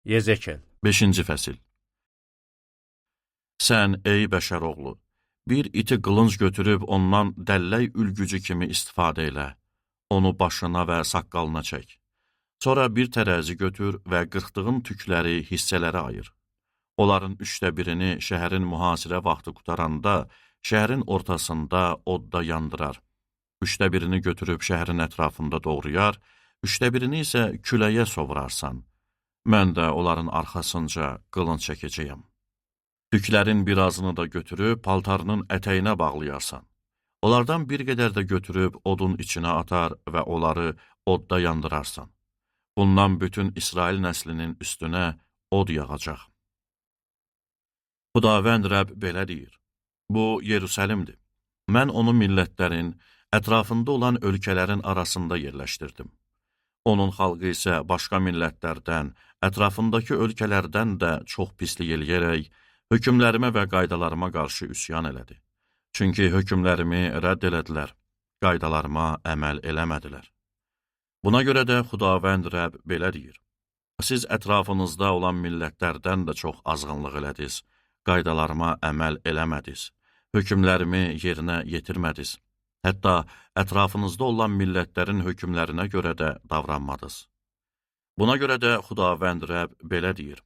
Yezekel 5-ci fəsil. Sən, ey bəşər oğlu, bir iti qılınc götürüb ondan dəllək ülgücü kimi istifadə elə, onu başına və saqqalına çək. Sonra bir tərəzi götür və qırxdığın tükləri hissələrə ayır. Onların 1/3-ni şəhərin mühasirə vaxtı qutaranda, şəhərin ortasında odda yandırar. 1/3-ni götürüb şəhərin ətrafında doğrayar, 1/3-ni isə küləyə sovurarsan. Mən də onların arxasınca qılınc çəkəcəyəm. Tüklərin birazını da götürüb paltarının ətəyinə bağlayarsan. Onlardan bir qədər də götürüb odun içinə atar və onları odda yandırarsan. Bundan bütün İsrail nəslinin üstünə od yağacaq. Xudavənd Rəbb belə deyir: Bu, Yerusəlimdir. Mən onu millətlərin, ətrafında olan ölkələrin arasında yerləşdirdim. Onun xalqı isə başqa millətlərdən, ətrafındakı ölkələrdən də çox pislik eləyərək, hökmlərimə və qaydalarıma qarşı üsyan elədi. Çünki hökmlərimi rədd elədilər, qaydalarıma əməl eləmədilər. Buna görə də Xudavənd Rəbb belə deyir: Siz ətrafınızda olan millətlərdən də çox azğınlıq elədiniz, qaydalarıma əməl eləmədiniz, hökmlərimi yerinə yetirmədiniz. Hətta ətrafınızda olan millətlərin hökmlərinə görə də davranmadınız. Buna görə də Xudavənd Rəbb belə deyir: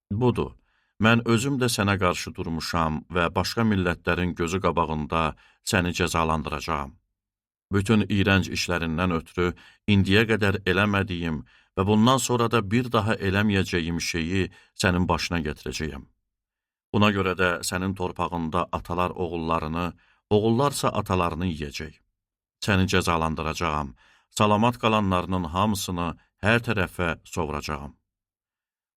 Budur, mən özüm də sənə qarşı durmuşam və başqa millətlərin gözü qabağında səni cəzalandıracağam. Bütün iyrənc işlərindən ötürü indiyə qədər eləmədiyim və bundan sonra da bir daha eləməyəcəyim şeyi sənin başına gətirəcəyəm. Buna görə də sənin torpağında atalar oğullarını, oğullarsa atalarını yiyəcək. Səni cəzalandıracağam, salamat qalanlarının hamısını hər tərəfə sovuracağam.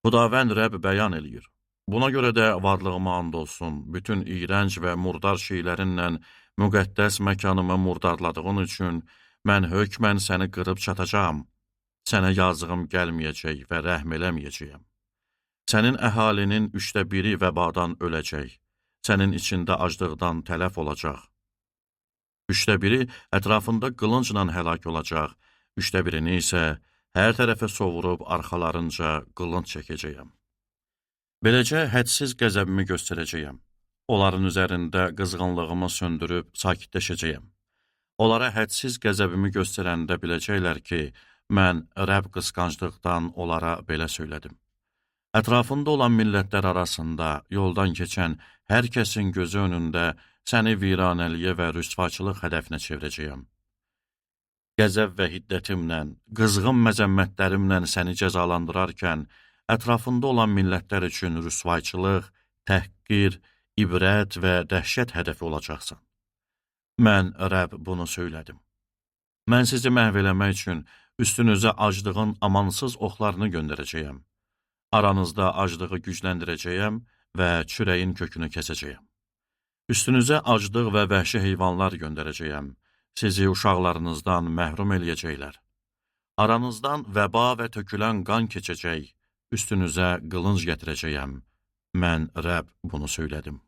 Xudavənd Rəbb bəyan eləyir: Buna görə də varlığıma and olsun, bütün iyrənc və murdar şeylərinlə müqəddəs məkanımı murdarladığın üçün mən hökmən səni qırıb çatacağam. Sənə yazığım gəlməyəcək və rəhm eləməyəcəyəm. Sənin əhalinin 1/3 vəbadan öləcək. Sənin içində aclıqdan tələf olacaq. 1/3 ətrafında qılıncla həlak olacaq, 1/3-ni isə hər tərəfə sovurub arxalarınca qılınc çəkəcəyəm. Beləcə hədsiz qəzəbimi göstərəcəyəm. Onların üzərində qızğınlığımı söndürüb sakitləşəcəyəm. Onlara hədsiz qəzəbimi göstərəndə biləcəklər ki, mən Rəbb qısqanclıqdan onlara belə söylədim. Ətrafında olan millətlər arasında yoldan keçən hər kəsin gözü önündə səni viranəliyə və rüsvaçılıq hədəfinə çevirəcəyəm. Qəzəb və hiddətimlə, qızğın məzəmmətlərimlə səni cəzalandırarkən, ətrafında olan millətlər üçün rüsvayçılıq, təhqir, ibrət və dəhşət hədəfi olacaqsan. Mən Rəbb bunu söylədim. Mən sizi məhv eləmək üçün üstünüzə aclığın amansız oxlarını göndərəcəyəm. Aranızda aclığı gücləndirəcəyəm və çürəyin kökünü kəsəcəyəm. Üstünüzə aclıq və vəhşi heyvanlar göndərəcəyəm. Sizi uşaqlarınızdan məhrum eləyəcəklər. Aranızdan vəba və tökülən qan keçəcək. Üstünüzə qılınc gətirəcəyəm. Mən Rəbb bunu söylədim.